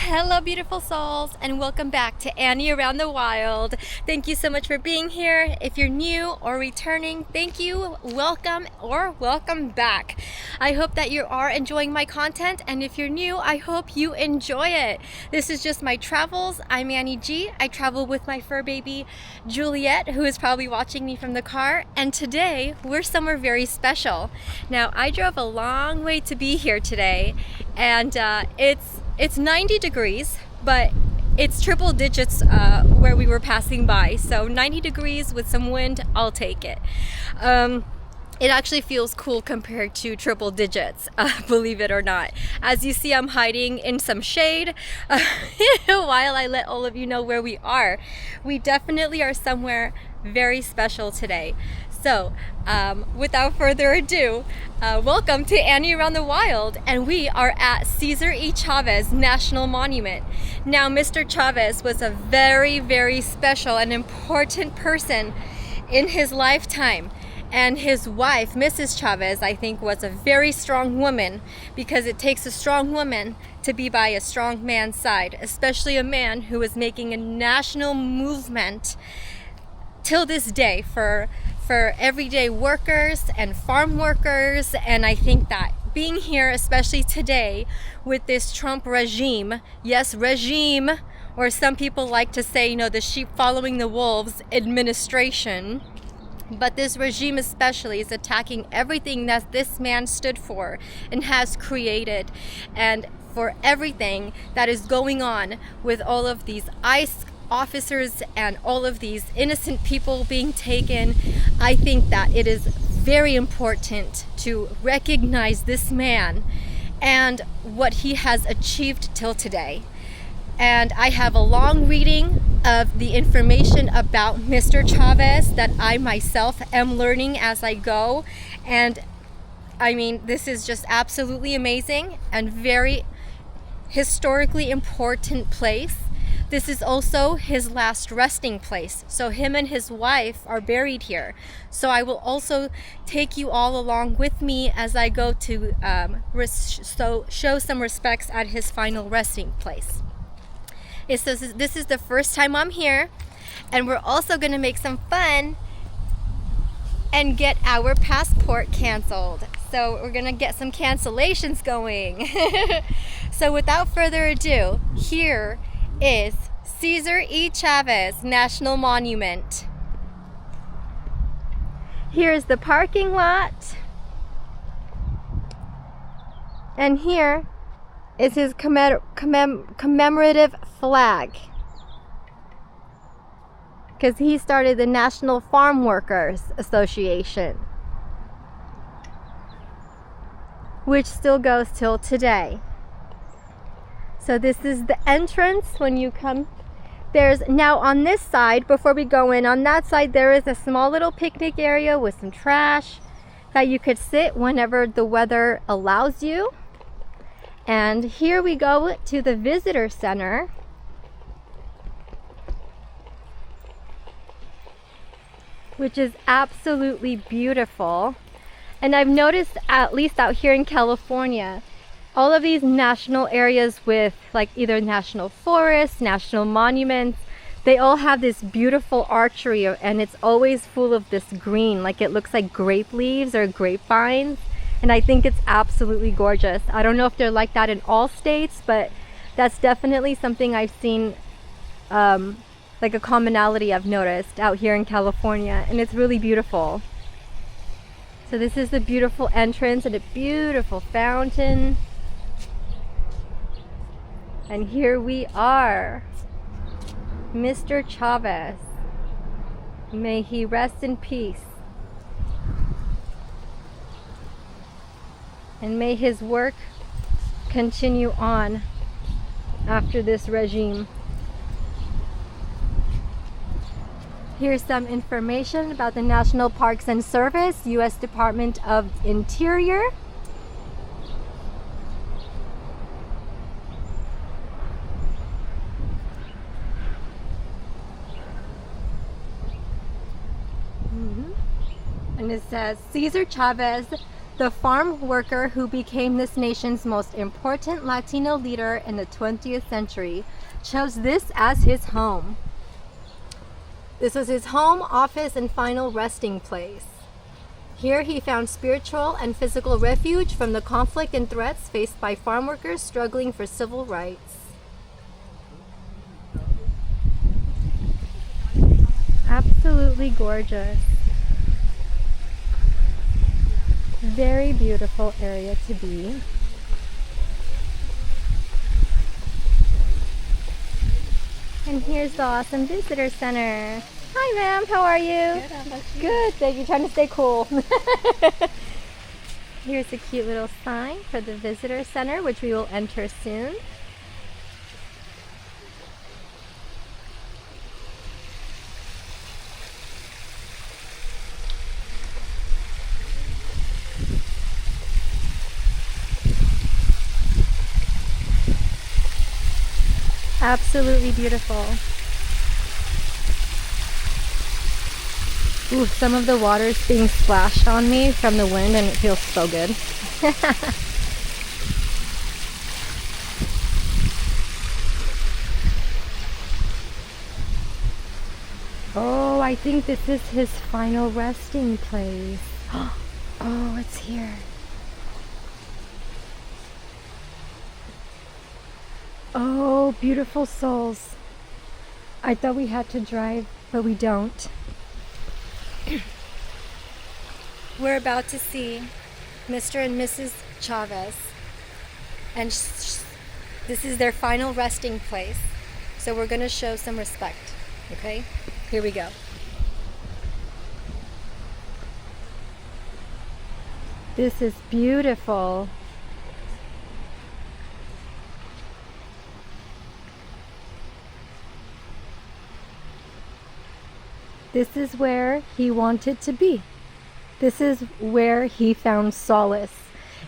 Hello, beautiful souls, and welcome back to Annie Around the Wild. Thank you so much for being here. If you're new or returning, thank you, welcome, or welcome back. I hope that you are enjoying my content, and if you're new, I hope you enjoy it. This is just my travels. I'm Annie G. I travel with my fur baby, Juliet, who is probably watching me from the car, and today we're somewhere very special. Now, I drove a long way to be here today, and it's 90 degrees, but it's triple digits where we were passing by. So 90 degrees with some wind, I'll take it. It actually feels cool compared to triple digits, believe it or not. As you see, I'm hiding in some shade while I let all of you know where we are. We definitely are somewhere very special today. So, without further ado, welcome to Annie Around the Wild, and we are at Cesar E. Chavez National Monument. Now, Mr. Chavez was a very, very special and important person in his lifetime, and his wife, Mrs. Chavez, I think was a very strong woman, because it takes a strong woman to be by a strong man's side, especially a man who was making a national movement till this day for everyday workers and farm workers. And I think that being here, especially today with this Trump regime, yes, regime, or some people like to say, the sheep following the wolves administration, but this regime especially is attacking everything that this man stood for and has created, and for everything that is going on with all of these ICE officers and all of these innocent people being taken. I think that it is very important to recognize this man and what he has achieved till today. And I have a long reading of the information about Mr. Chavez that I myself am learning as I go. And I mean, this is just absolutely amazing and very historically important place. This is also his last resting place. So him and his wife are buried here. So I will also take you all along with me as I go to show some respects at his final resting place. This is the first time I'm here, and we're also going to make some fun and get our passport canceled. So we're going to get some cancellations going. So without further ado, here is Cesar E. Chavez National Monument. Here's the parking lot, and here is his commemorative flag, because he started the National Farm Workers Association, which still goes till today. So this is the entrance when you come. There's now on this side, before we go in, on that side there is a small little picnic area with some trash that you could sit whenever the weather allows you. And here we go to the visitor center, which is absolutely beautiful. And I've noticed, at least out here in California, all of these national areas with like either national forests, national monuments, they all have this beautiful archery, and it's always full of this green, like it looks like grape leaves or grapevines. And I think it's absolutely gorgeous. I don't know if they're like that in all states, but that's definitely something I've seen, like a commonality I've noticed out here in California, and it's really beautiful. So this is the beautiful entrance and a beautiful fountain. And here we are, Mr. Chavez. May he rest in peace. And may his work continue on after this regime. Here's some information about the National Parks and Service, U.S. Department of Interior. And it says Cesar Chavez The farm worker who became this nation's most important Latino leader in the 20th century chose this as his home. This was his home, office, and final resting place. Here he found spiritual and physical refuge from the conflict and threats faced by farm workers struggling for civil rights. Absolutely gorgeous. Very beautiful area to be. And here's the awesome visitor center. Hi ma'am, how are you? Good, how about you? Good, thank you. Trying to stay cool. Here's a cute little sign for the visitor center, which we will enter soon. Absolutely beautiful. Ooh, some of the water is being splashed on me from the wind and it feels so good. Oh, I think this is his final resting place. Oh, it's here. Oh, beautiful souls. I thought we had to drive, but we don't. We're about to see Mr. and Mrs. Chavez, and this is their final resting place. So we're going to show some respect, okay? Here we go. This is beautiful. This is where he wanted to be. This is where he found solace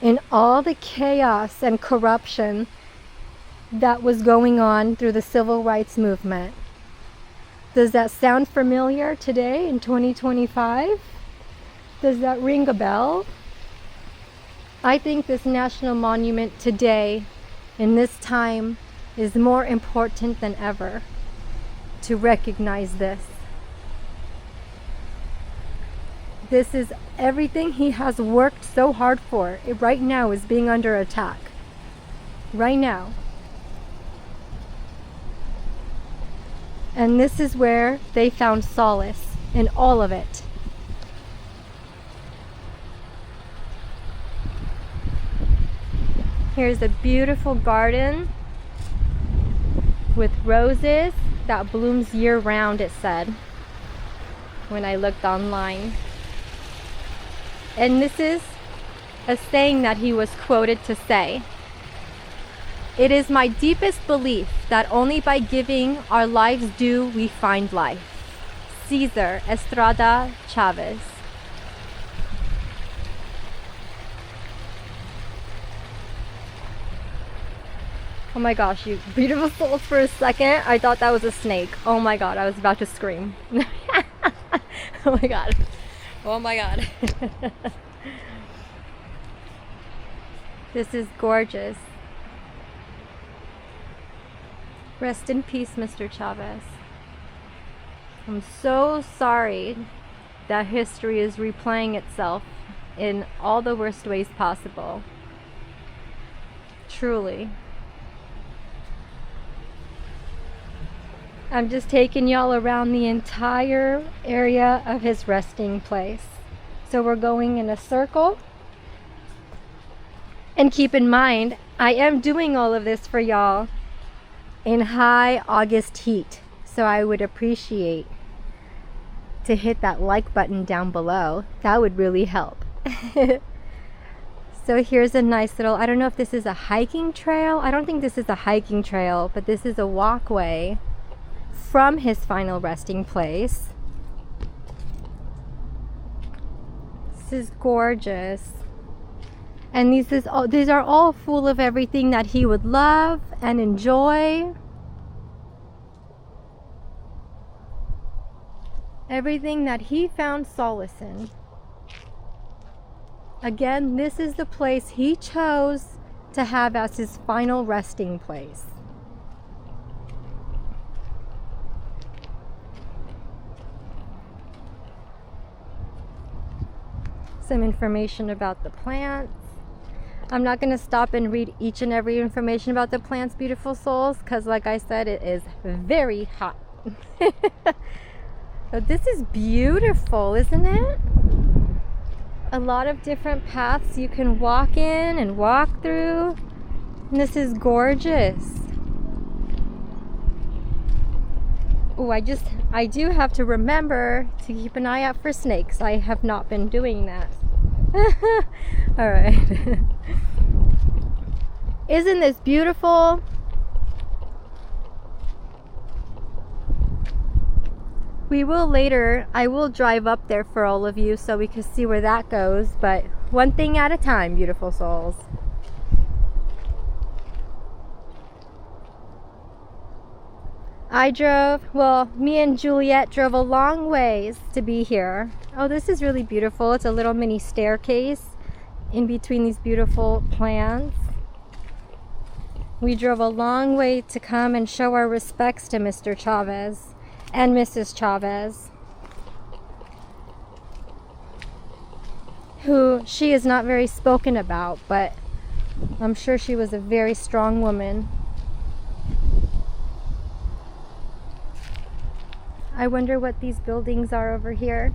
in all the chaos and corruption that was going on through the civil rights movement. Does that sound familiar today in 2025? Does that ring a bell? I think this national monument today, in this time, is more important than ever to recognize this. This is everything he has worked so hard for. It right now is being under attack. Right now. And this is where they found solace in all of it. Here's a beautiful garden with roses that blooms year-round, it said, when I looked online. And this is a saying that he was quoted to say, "It is my deepest belief that only by giving our lives due we find life." Cesar Estrada Chavez. Oh my gosh, you beautiful souls, for a second I thought that was a snake. Oh my god, I was about to scream. Oh my god. Oh my god. This is gorgeous. Rest in peace, Mr. Chavez. I'm so sorry that history is replaying itself in all the worst ways possible. Truly. I'm just taking y'all around the entire area of his resting place. So we're going in a circle. And keep in mind, I am doing all of this for y'all in high August heat. So I would appreciate to hit that like button down below. That would really help. So here's a nice little, I don't know if this is a hiking trail. I don't think this is a hiking trail, but this is a walkway from his final resting place. This is gorgeous. And these are all full of everything that he would love and enjoy. Everything that he found solace in. Again, this is the place he chose to have as his final resting place. Some information about the plants. I'm not going to stop and read each and every information about the plants, beautiful souls, because like I said, it is very hot. But this is beautiful, isn't it? A lot of different paths you can walk in and walk through. And this is gorgeous. Oh, I do have to remember to keep an eye out for snakes. I have not been doing that. All right. Isn't this beautiful? I will drive up there for all of you so we can see where that goes, but one thing at a time, beautiful souls. Me and Juliet drove a long ways to be here. Oh, this is really beautiful. It's a little mini staircase in between these beautiful plants. We drove a long way to come and show our respects to Mr. Chavez and Mrs. Chavez, who she is not very spoken about, but I'm sure she was a very strong woman. I wonder what these buildings are over here.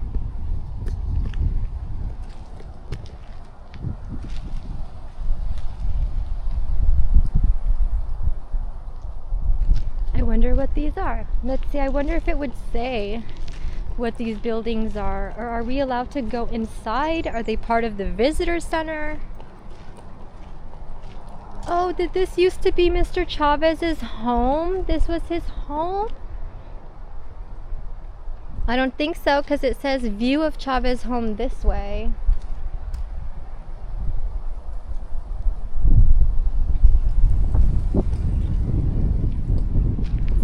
I wonder what these are. Let's see, I wonder if it would say what these buildings are. Or are we allowed to go inside? Are they part of the visitor center? Oh, did this used to be Mr. Chavez's home? This was his home? I don't think so, because it says view of Chavez home this way.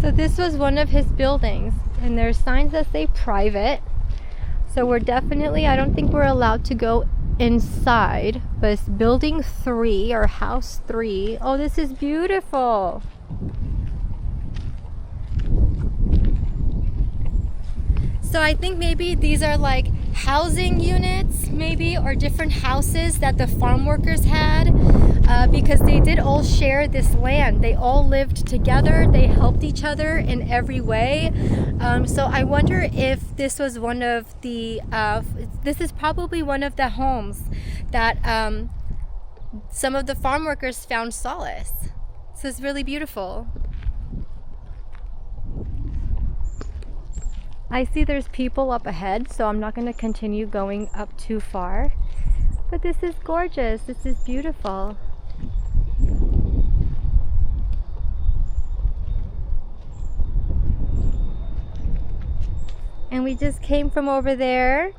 So this was one of his buildings, and there's signs that say private. So we're definitely, I don't think we're allowed to go inside, but it's building 3 or house 3. Oh, this is beautiful. So I think maybe these are like housing units, maybe, or different houses that the farm workers had, because they did all share this land. They all lived together. They helped each other in every way. So I wonder if this was one of the, this is probably one of the homes that some of the farm workers found solace. So it's really beautiful. I see there's people up ahead, so I'm not going to continue going up too far. But this is gorgeous. This is beautiful. And we just came from over there.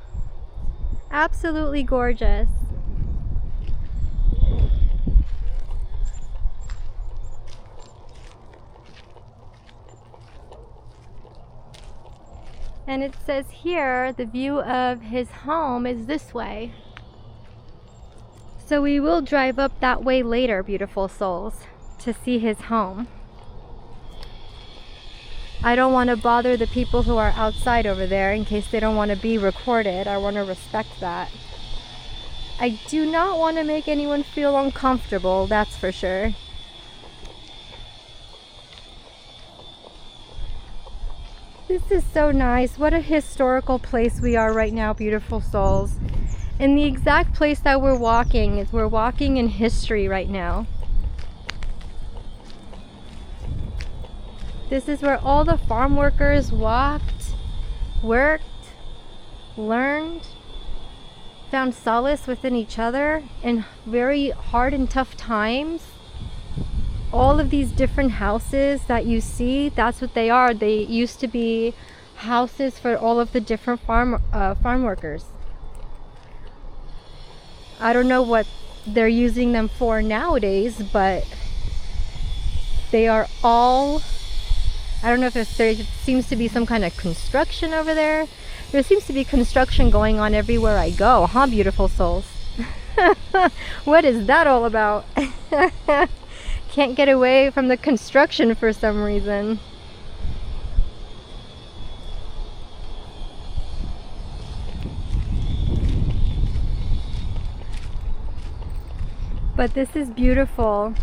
Absolutely gorgeous. And it says here, the view of his home is this way. So we will drive up that way later, beautiful souls, to see his home. I don't want to bother the people who are outside over there in case they don't want to be recorded. I want to respect that. I do not want to make anyone feel uncomfortable, that's for sure. This is so nice. What a historical place we are right now, beautiful souls. And the exact place that we're walking in history right now. This is where all the farm workers walked, worked, learned, found solace within each other in very hard and tough times. All of these different houses that you see, that's what they are. They used to be houses for all of the different farm workers. I don't know what they're using them for nowadays, but they are all, I don't know if there seems to be some kind of construction over there. There seems to be construction going on everywhere I go, huh, beautiful souls? What is that all about? Can't get away from the construction for some reason. But this is beautiful.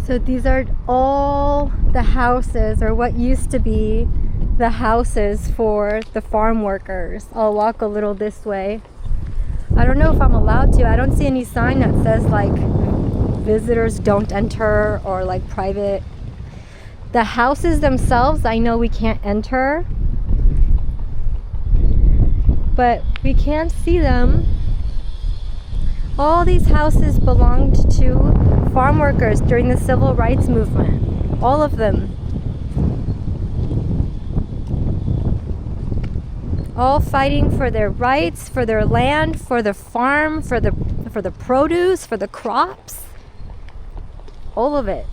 So these are all the houses, or what used to be the houses for the farm workers. I'll walk a little this way. I don't know if I'm allowed to. I don't see any sign that says like visitors don't enter or like private. The houses themselves, I know we can't enter, but we can see them. All these houses belonged to farm workers during the civil rights movement. All of them. All fighting for their rights, for their land, for the farm, for the produce, for the crops. All of it.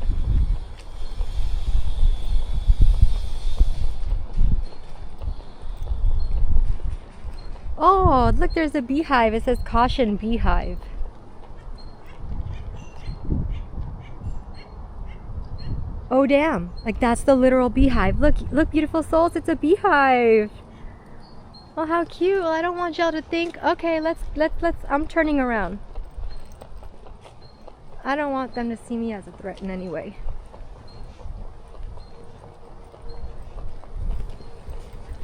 Oh, look, there's a beehive. It says caution beehive. Oh damn, like that's the literal beehive. Look, beautiful souls, it's a beehive. Oh, how cute. Well, I don't want y'all to think, okay, let's, I'm turning around. I don't want them to see me as a threat in any way.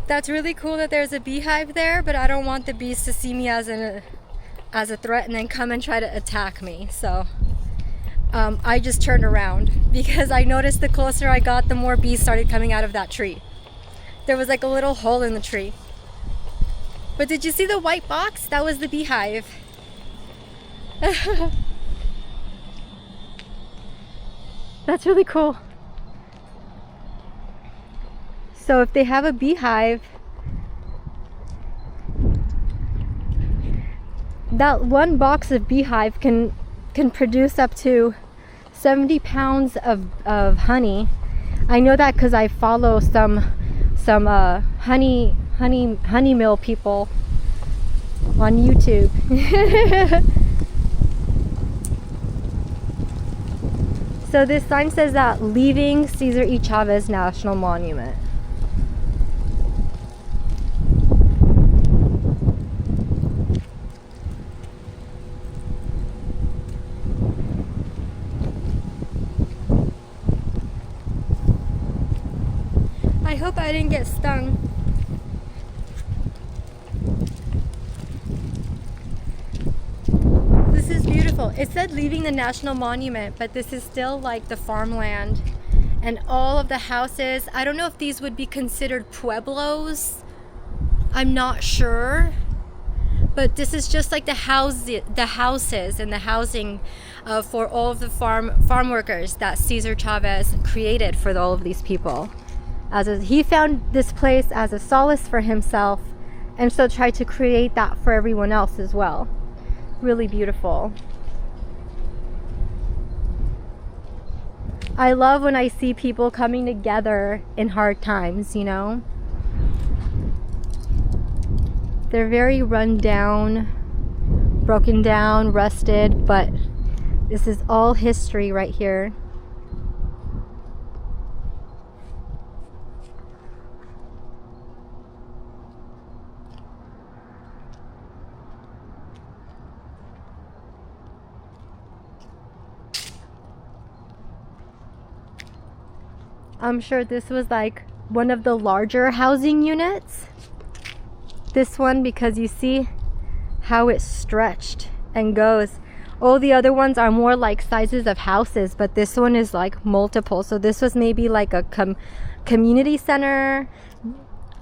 That's really cool that there's a beehive there, but I don't want the bees to see me as a threat and then come and try to attack me. So I just turned around because I noticed the closer I got, the more bees started coming out of that tree. There was like a little hole in the tree. But did you see the white box? That was the beehive. That's really cool. So if they have a beehive, that one box of beehive can produce up to 70 pounds of honey. I know that because I follow some honey mill people on YouTube. So this sign says that leaving Cesar E. Chavez National Monument. I hope I didn't get stung. This is beautiful. It said leaving the National Monument, but this is still like the farmland. And all of the houses, I don't know if these would be considered pueblos. I'm not sure. But this is just like the houses and the housing for all of the farm workers that Cesar Chavez created for all of these people. He found this place as a solace for himself, and so tried to create that for everyone else as well. Really beautiful. I love when I see people coming together in hard times, you know? They're very run down, broken down, rusted, but this is all history right here. I'm sure this was like one of the larger housing units. This one, because you see how it's stretched and goes. All the other ones are more like sizes of houses, but this one is like multiple. So this was maybe like a community center.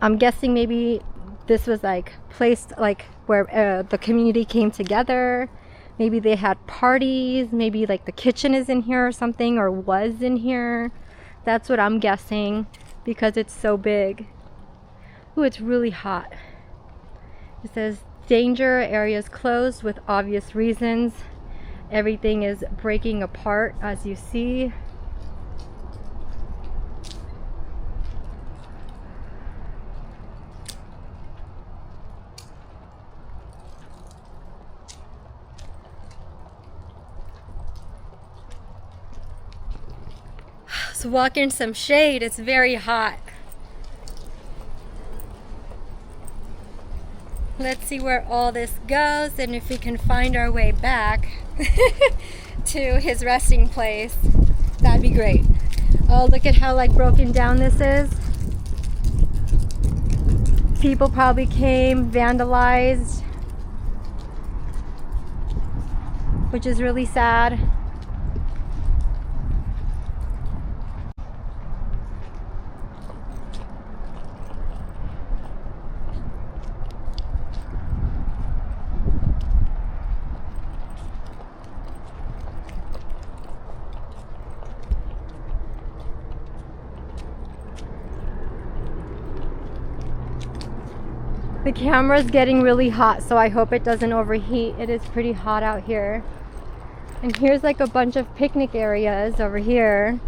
I'm guessing maybe this was like placed like where the community came together. Maybe they had parties. Maybe like the kitchen is in here or something, or was in here. That's what I'm guessing because it's so big. Ooh, it's really hot. It says danger, areas closed with obvious reasons. Everything is breaking apart as you see. Let's walk in some shade. It's very hot. Let's see where all this goes and if we can find our way back to his resting place. That'd be great. Oh, look at how like broken down this is. People probably came, vandalized, which is really sad. The camera's getting really hot, so I hope it doesn't overheat. It is pretty hot out here. And here's like a bunch of picnic areas over here.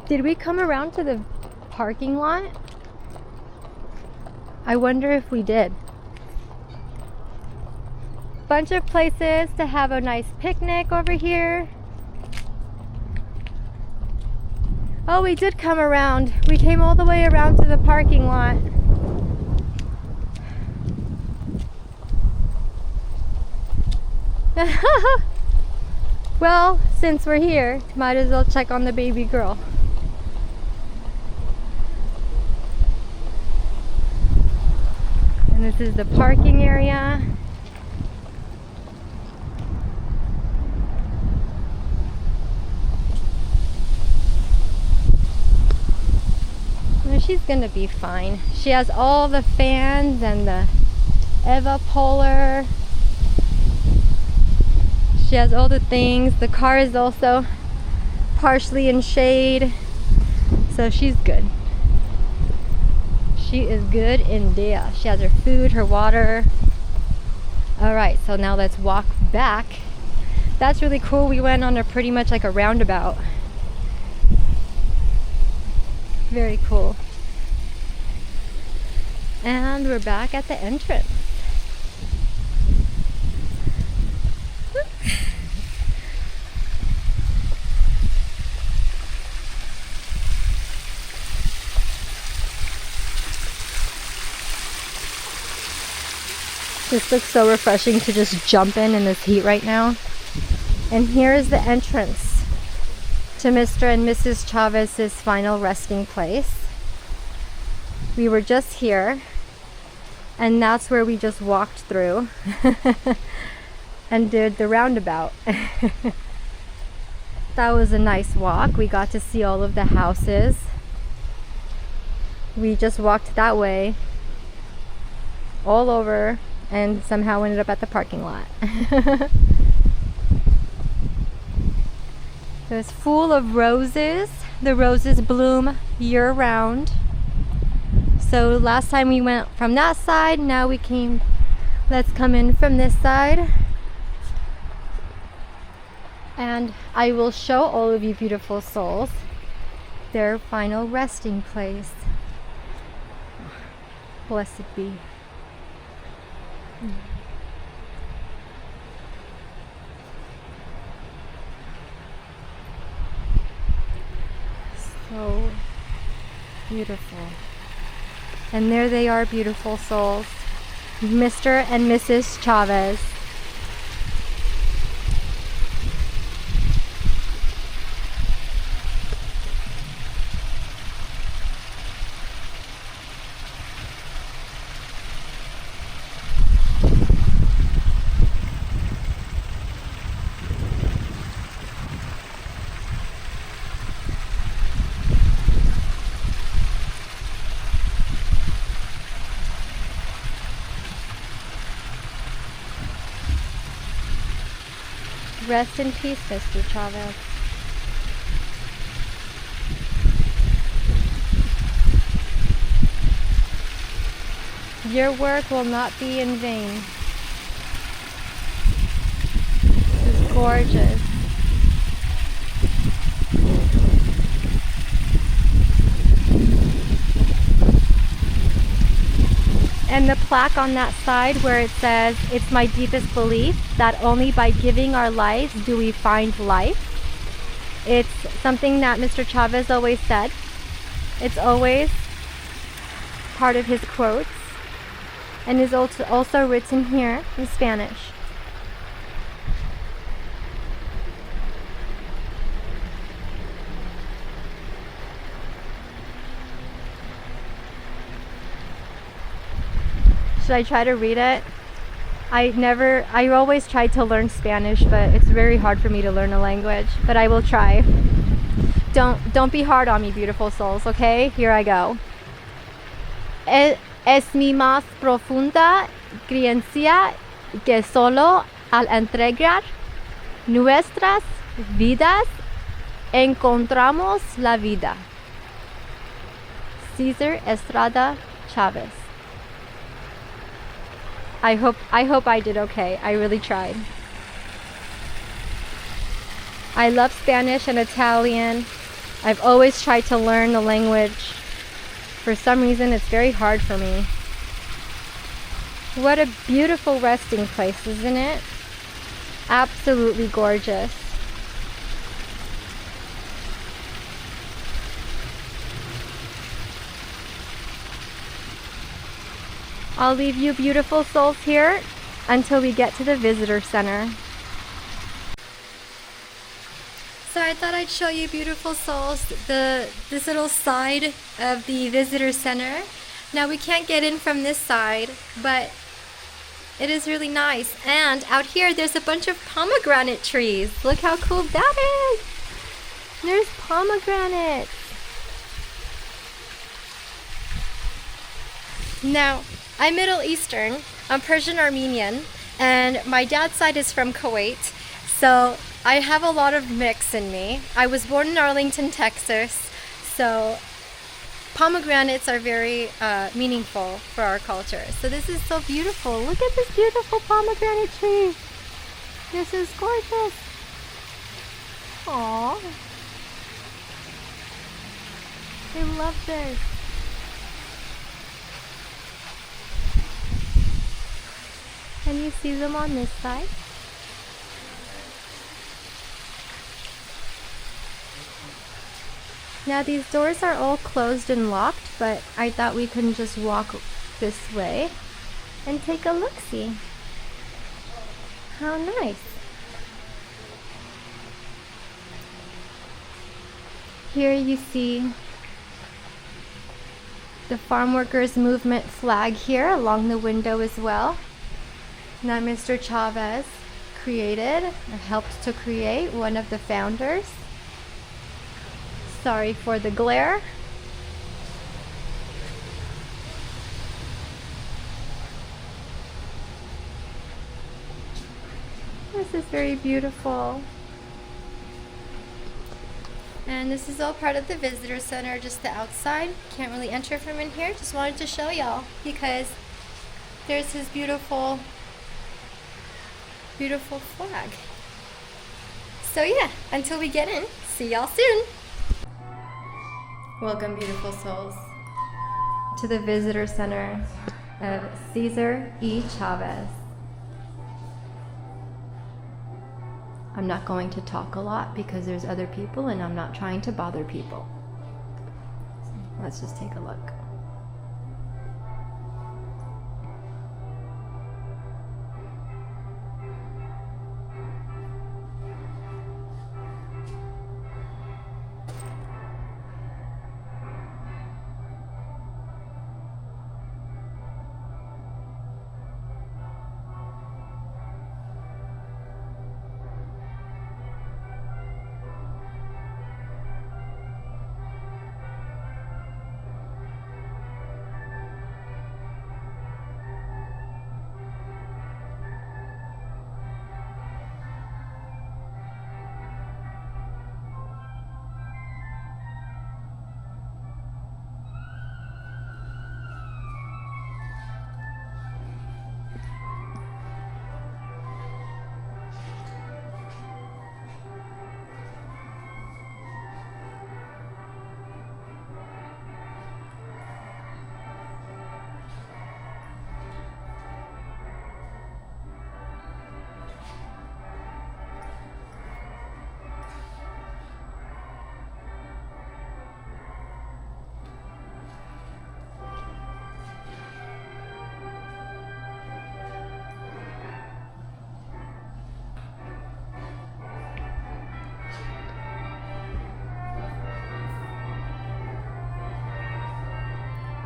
Did we come around to the parking lot? I wonder if we did. Bunch of places to have a nice picnic over here. Oh, we did come around. We came all the way around to the parking lot. Well, since we're here, might as well check on the baby girl. And this is the parking area. She's gonna be fine. She has all the fans and the evapolar. She has all the things. The car is also partially in shade, so she's good. She is good in there. She has her food, her water. All right, so now let's walk back. That's really cool. We went on a pretty much like a roundabout. Very cool. And we're back at the entrance. This looks so refreshing to just jump in this heat right now. And here is the entrance to Mr. and Mrs. Chavez's final resting place. We were just here, and that's where we just walked through and did the roundabout. That was a nice walk. We got to see all of the houses. We just walked that way all over and somehow ended up at the parking lot. It was full of roses. The roses bloom year-round. So last time we went from that side, now we came, let's come in from this side. And I will show all of you beautiful souls their final resting place. Blessed be. So beautiful. And there they are, beautiful souls. Mr. and Mrs. Chavez. Rest in peace, Mr. Chavez. Your work will not be in vain. This is gorgeous. And the plaque on that side where it says, "It's my deepest belief that only by giving our lives do we find life." It's something that Mr. Chavez always said. It's always part of his quotes, and is also written here in Spanish. Should I try to read it? I always tried to learn Spanish, but it's very hard for me to learn a language, but I will try. Don't be hard on me, beautiful souls, okay? Here I go. Es mi más profunda creencia que solo al entregar nuestras vidas encontramos la vida. Cesar Estrada Chavez. I hope I did okay. I really tried. I love Spanish and Italian. I've always tried to learn the language. For some reason, it's very hard for me. What a beautiful resting place, isn't it? Absolutely gorgeous. I'll leave you beautiful souls here until we get to the visitor center. So I thought I'd show you, beautiful souls, this little side of the visitor center. Now we can't get in from this side, but it is really nice. And out here there's a bunch of pomegranate trees. Look how cool that is. There's pomegranates. Now, I'm Middle Eastern, I'm Persian Armenian, and my dad's side is from Kuwait, so I have a lot of mix in me. I was born in Arlington, Texas, so pomegranates are very meaningful for our culture. So this is so beautiful. Look at this beautiful pomegranate tree. This is gorgeous. Aww. I love this. Can you see them on this side? Now these doors are all closed and locked, but I thought we can just walk this way and take a look-see. How nice. Here you see the Farm Workers Movement flag here along the window as well. That Mr. Chavez created, or helped to create, one of the founders. Sorry for the glare. This is very beautiful. And this is all part of the visitor center, just the outside. Can't really enter from in here. Just wanted to show y'all because there's his beautiful flag. So yeah, until we get in, see y'all soon. Welcome, beautiful souls, to the visitor center of Cesar E. Chavez. I'm not going to talk a lot because there's other people and I'm not trying to bother people. So let's just take a look.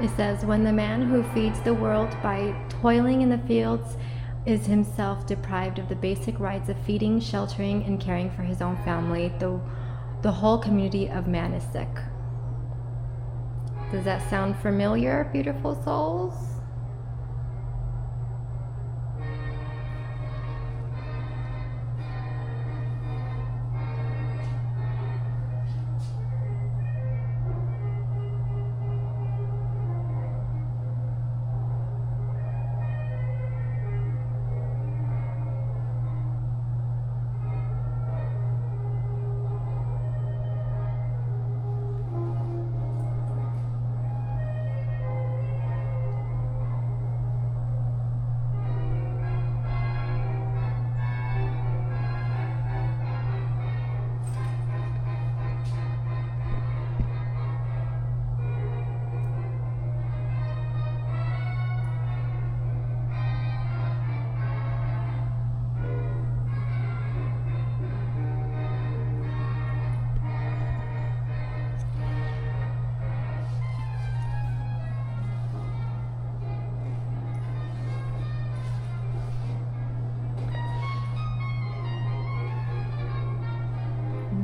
It says, when the man who feeds the world by toiling in the fields is himself deprived of the basic rights of feeding, sheltering, and caring for his own family, the whole community of man is sick. Does that sound familiar, beautiful souls?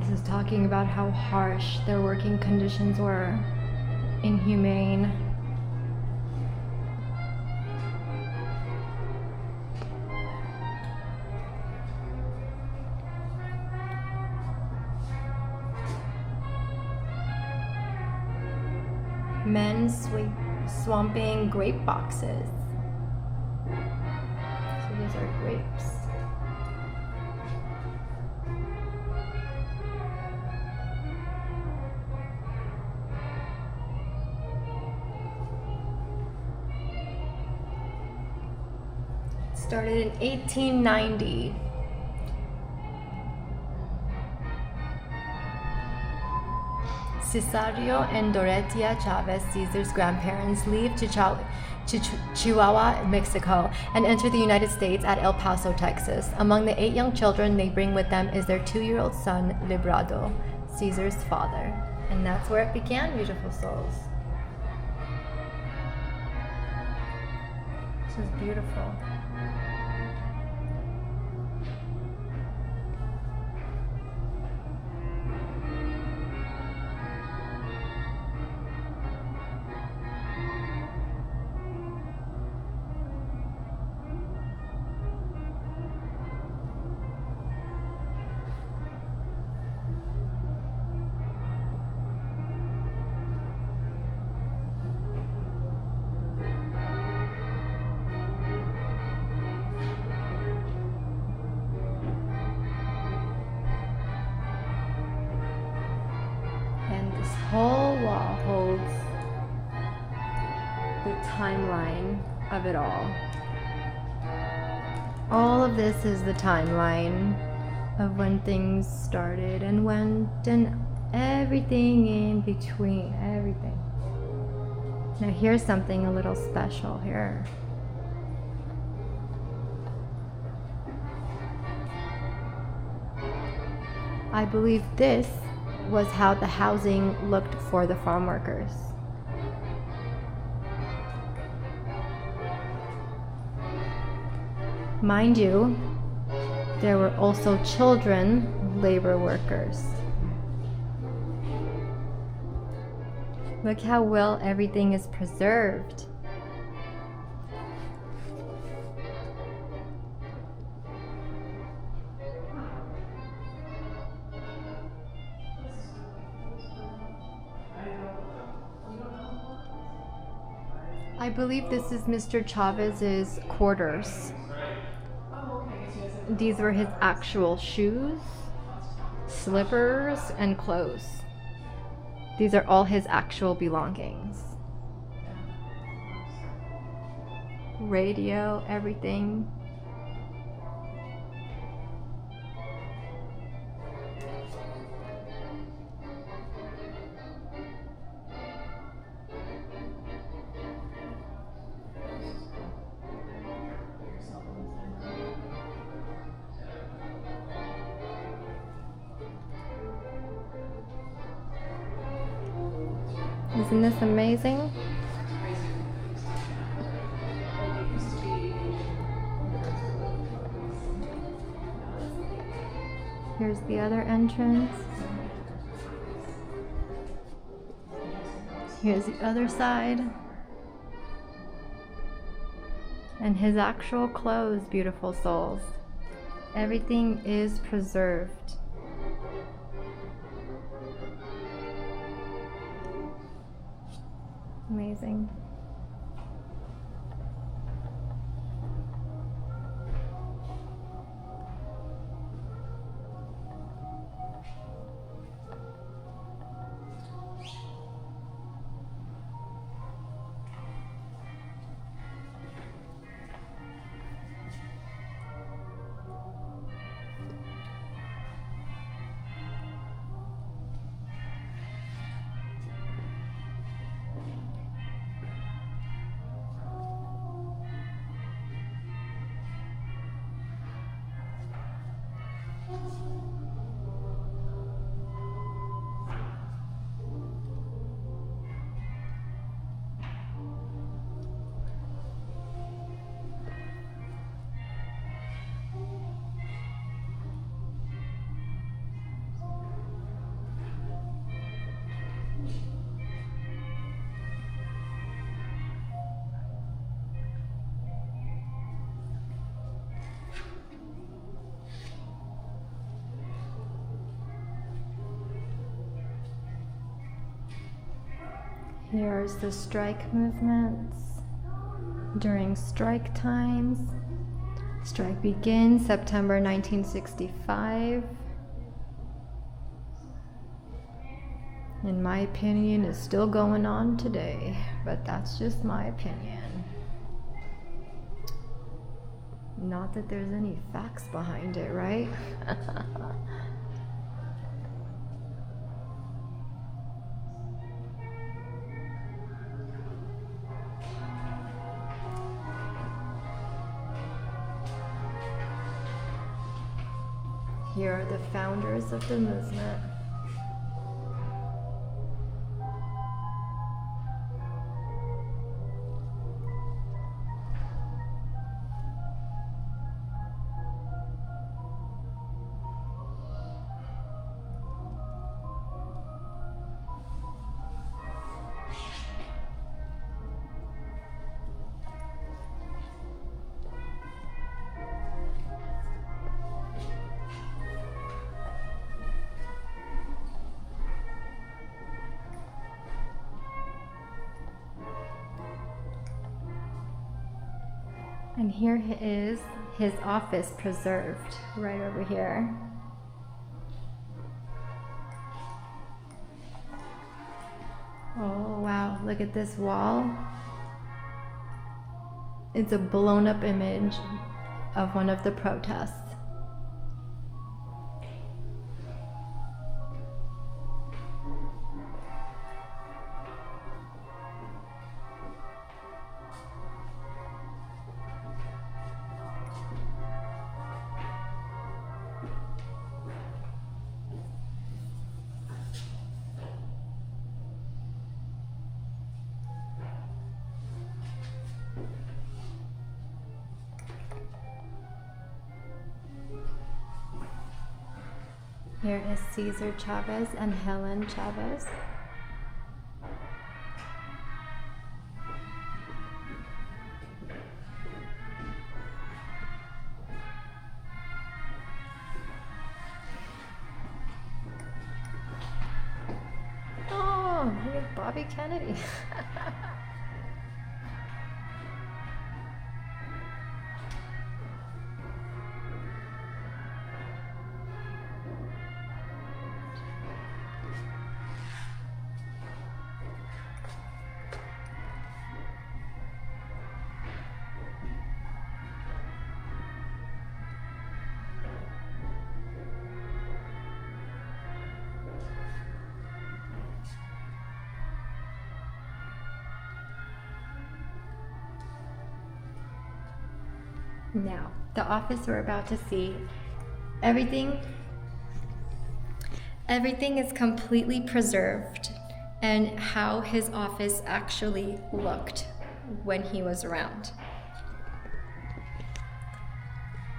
This is talking about how harsh their working conditions were, inhumane. Men swamping grape boxes. So those are grapes. Started in 1890. Cesario and Dorotea Chavez, Cesar's grandparents, leave to Chihuahua, Mexico, and enter the United States at El Paso, Texas. Among the 8 young children they bring with them is their 2-year-old son, Librado, Cesar's father. And that's where it began, beautiful souls. This is beautiful. Whole wall holds the timeline of it all. All of this is the timeline of when things started and went and everything in between, everything. Now here's something a little special here. I believe this was how the housing looked for the farm workers. Mind you, there were also children, labor workers. Look how well everything is preserved. I believe this is Mr. Chavez's quarters. These were his actual shoes, slippers, and clothes. These are all his actual belongings. Radio, everything. Isn't this amazing? Here's the other entrance. Here's the other side. And his actual clothes, beautiful souls. Everything is preserved. Amazing. Here's the strike movements during strike times. Strike begins September 1965. In my opinion, is still going on today, but that's just my opinion. Not that there's any facts behind it, right? Here are the founders of the movement. And here is his office preserved, right over here. Oh wow, look at this wall. It's a blown up image of one of the protests. Here is Cesar Chavez and Helen Chavez. Oh, look at Bobby Kennedy. Now, the office we're about to see, everything is completely preserved, and how his office actually looked when he was around.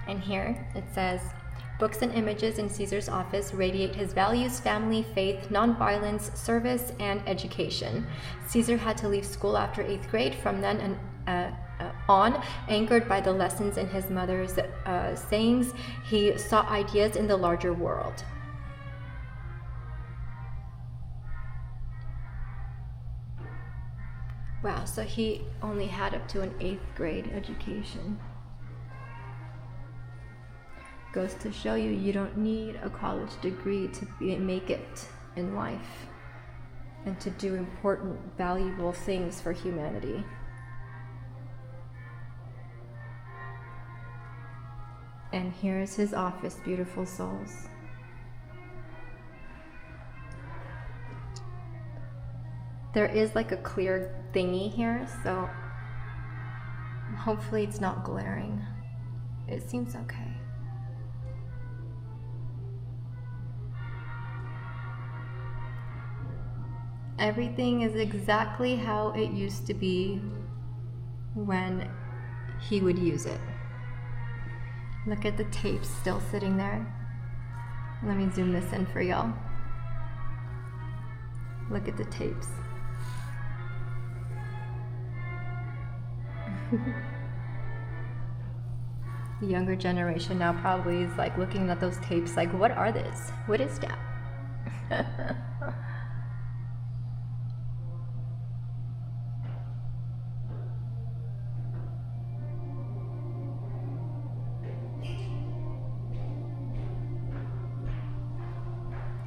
And here it says, Books and images in Cesar's office radiate his values: family, faith, nonviolence, service, and education. Cesar had to leave school after 8th grade. From then on, anchored by the lessons in his mother's sayings, he sought ideas in the larger world. Wow, so he only had up to an 8th grade education. Goes to show you, you don't need a college degree to make it in life and to do important, valuable things for humanity. And here's his office, beautiful souls. There is like a clear thingy here, so hopefully it's not glaring. It seems okay. Everything is exactly how it used to be when he would use it. Look at the tapes still sitting there. Let me zoom this in for y'all. Look at the tapes. The younger generation now probably is like looking at those tapes like, what are this? What is that?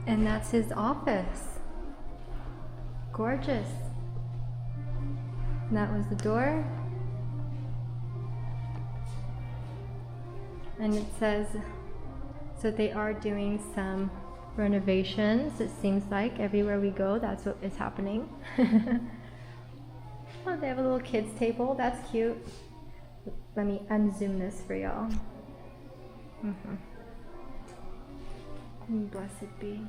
And that's his office. Gorgeous. And that was the door. And it says, so they are doing some renovations. It seems like everywhere we go, that's what is happening. Oh, they have a little kids table. That's cute. Let me unzoom this for y'all. Blessed be.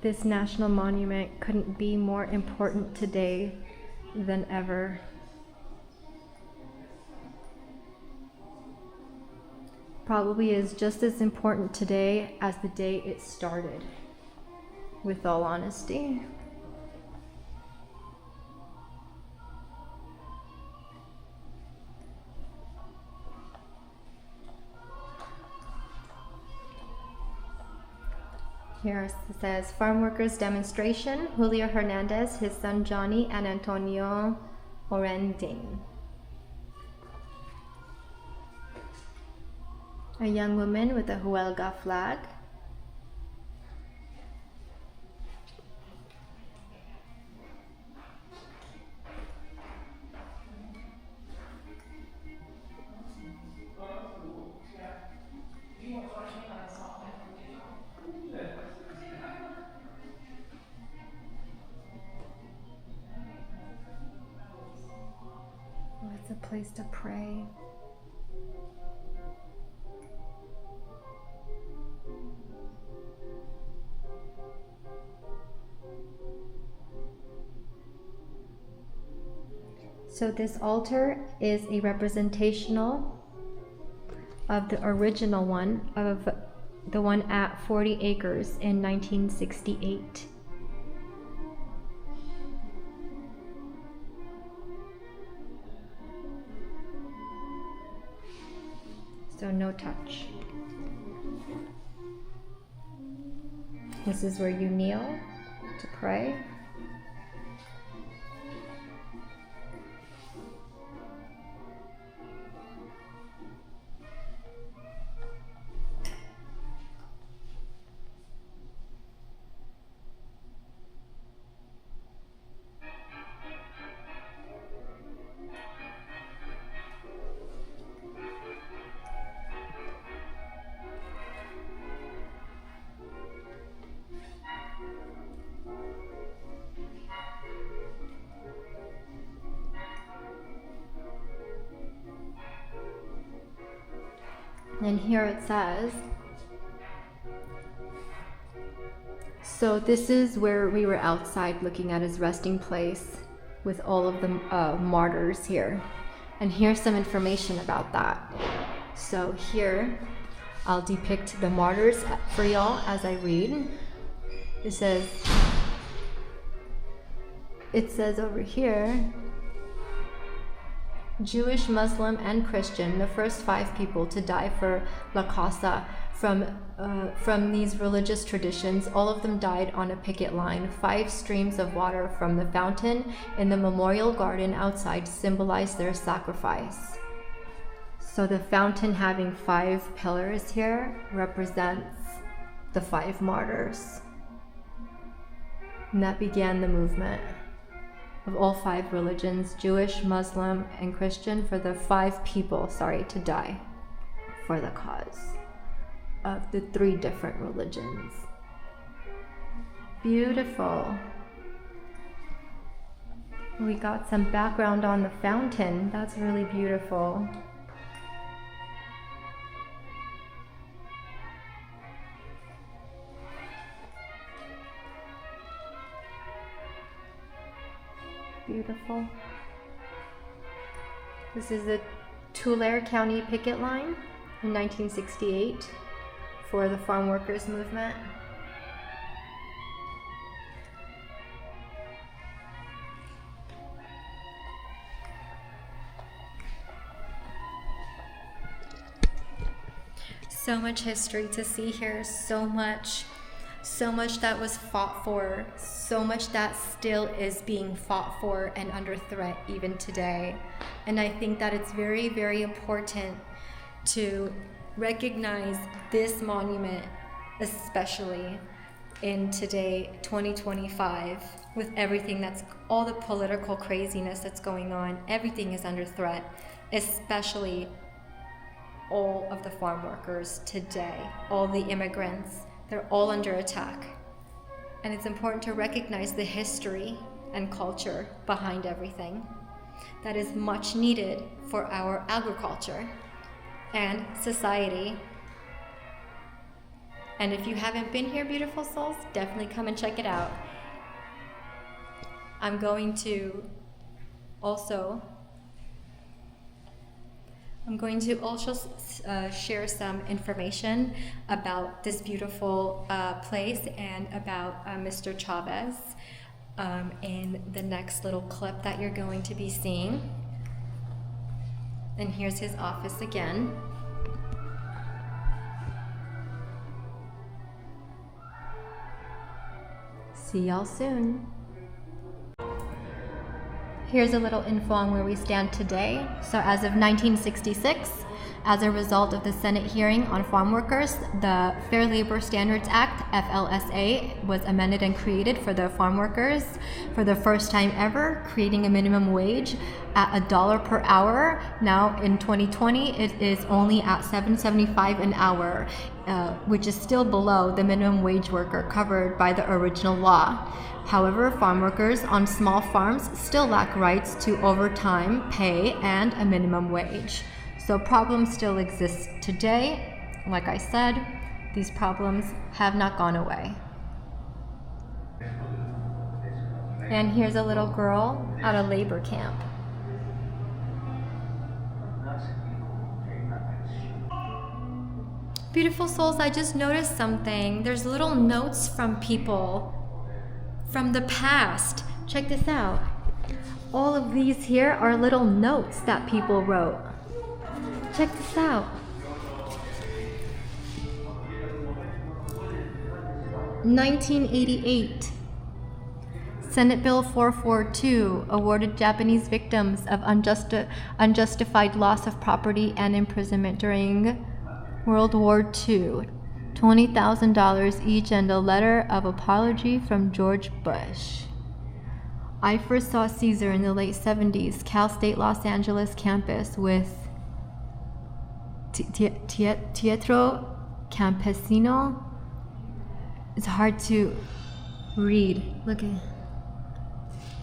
This national monument couldn't be more important today than ever. Probably is just as important today as the day it started, with all honesty. Here it says, farm workers demonstration, Julio Hernandez, his son Johnny, and Antonio Orending. A young woman with a Huelga flag. It's a place to pray. So this altar is a representational of the original one, of the one at 40 acres in 1968. So no touch. This is where you kneel to pray. And here it says, so this is where we were outside looking at his resting place with all of the martyrs here. And here's some information about that. So here, I'll depict the martyrs for y'all as I read. It says over here, Jewish, Muslim, and Christian, the first 5 people to die for La Causa. From these religious traditions, all of them died on a picket line. 5 streams of water from the fountain in the memorial garden outside symbolize their sacrifice. So the fountain having 5 pillars here represents the 5 martyrs. And that began the movement of all 5 religions, Jewish, Muslim, and Christian, for the 5 people, to die for the cause of the 3 different religions. Beautiful. We got some background on the fountain. That's really beautiful. Beautiful. This is the Tulare County picket line in 1968 for the farm workers movement. So much history to see here, so much that was fought for, so much that still is being fought for and under threat even today. And I think that it's very, very important to recognize this monument, especially in today, 2025, with everything all the political craziness that's going on. Everything is under threat, especially all of the farm workers today, all the immigrants. They're all under attack. And it's important to recognize the history and culture behind everything that is much needed for our agriculture and society. And if you haven't been here, beautiful souls, definitely come and check it out. I'm going to also share some information about this beautiful place and about Mr. Chavez in the next little clip that you're going to be seeing. And here's his office again. See y'all soon. Here's a little info on where we stand today. So as of 1966, as a result of the Senate hearing on farm workers, the Fair Labor Standards Act, FLSA, was amended and created for the farm workers for the first time ever, creating a minimum wage at $1 per hour. Now in 2020, it is only at $7.75 an hour, which is still below the minimum wage worker covered by the original law. However, farm workers on small farms still lack rights to overtime pay and a minimum wage. So problems still exist today. Like I said, these problems have not gone away. And here's a little girl at a labor camp. Beautiful souls, I just noticed something. There's little notes from people from the past. Check this out. All of these here are little notes that people wrote. Check this out. 1988. Senate Bill 442 awarded Japanese victims of unjustified loss of property and imprisonment during World War II $20,000 each and a letter of apology from George Bush. I first saw Cesar in the late 70s, Cal State Los Angeles campus with Teatro Campesino. It's hard to read. Look at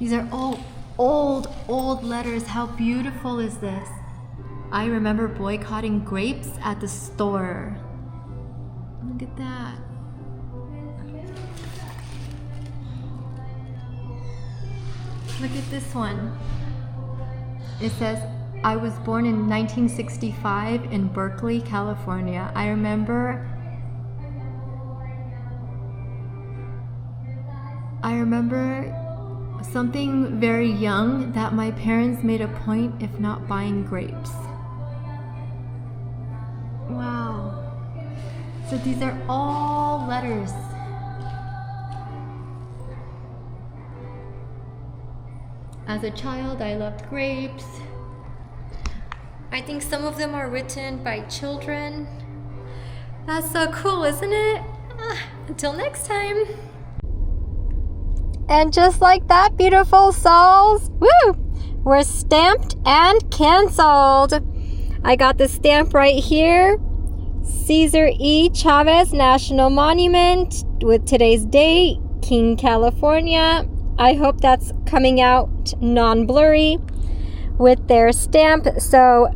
these are all old letters. How beautiful is this? I remember boycotting grapes at the store. Look at that. Look at this one. It says, I was born in 1965 in Berkeley, California. I remember something very young that my parents made a point of not buying grapes. Wow. So these are all letters. As a child, I loved grapes. I think some of them are written by children. That's so cool, isn't it? Until next time. And just like that, beautiful souls, woo, we're stamped and canceled. I got the stamp right here. Cesar E. Chavez National Monument with today's date, King, California. I hope that's coming out non-blurry with their stamp. So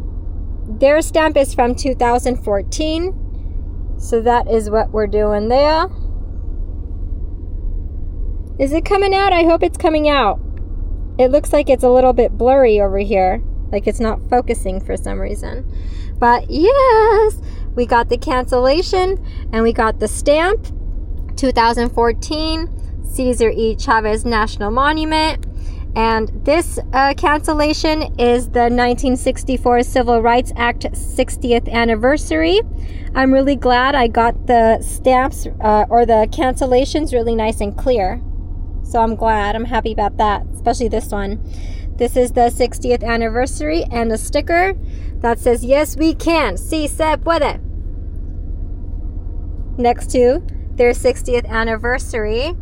their stamp is from 2014. So that is what we're doing there. Is it coming out? I hope it's coming out. It looks like it's a little bit blurry over here. Like it's not focusing for some reason. But yes, we got the cancellation and we got the stamp. 2014, Cesar E. Chavez National Monument. And this cancellation is the 1964 Civil Rights Act 60th anniversary. I'm really glad I got the stamps or the cancellations really nice and clear. So I'm glad. I'm happy about that, especially this one. This is the 60th anniversary and a sticker that says, yes, we can. Sí se puede. Next to their 60th anniversary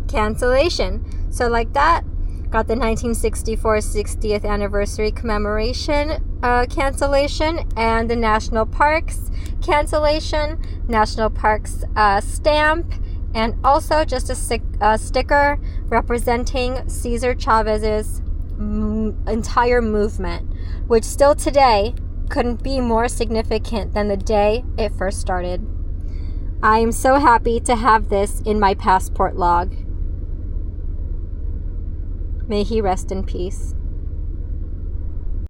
cancellation. So like that, got the 1964 60th anniversary commemoration cancellation and the National Parks cancellation, National Parks stamp, and also just a sticker representing Cesar Chavez's entire movement, which still today couldn't be more significant than the day it first started. I am so happy to have this in my passport log. May he rest in peace.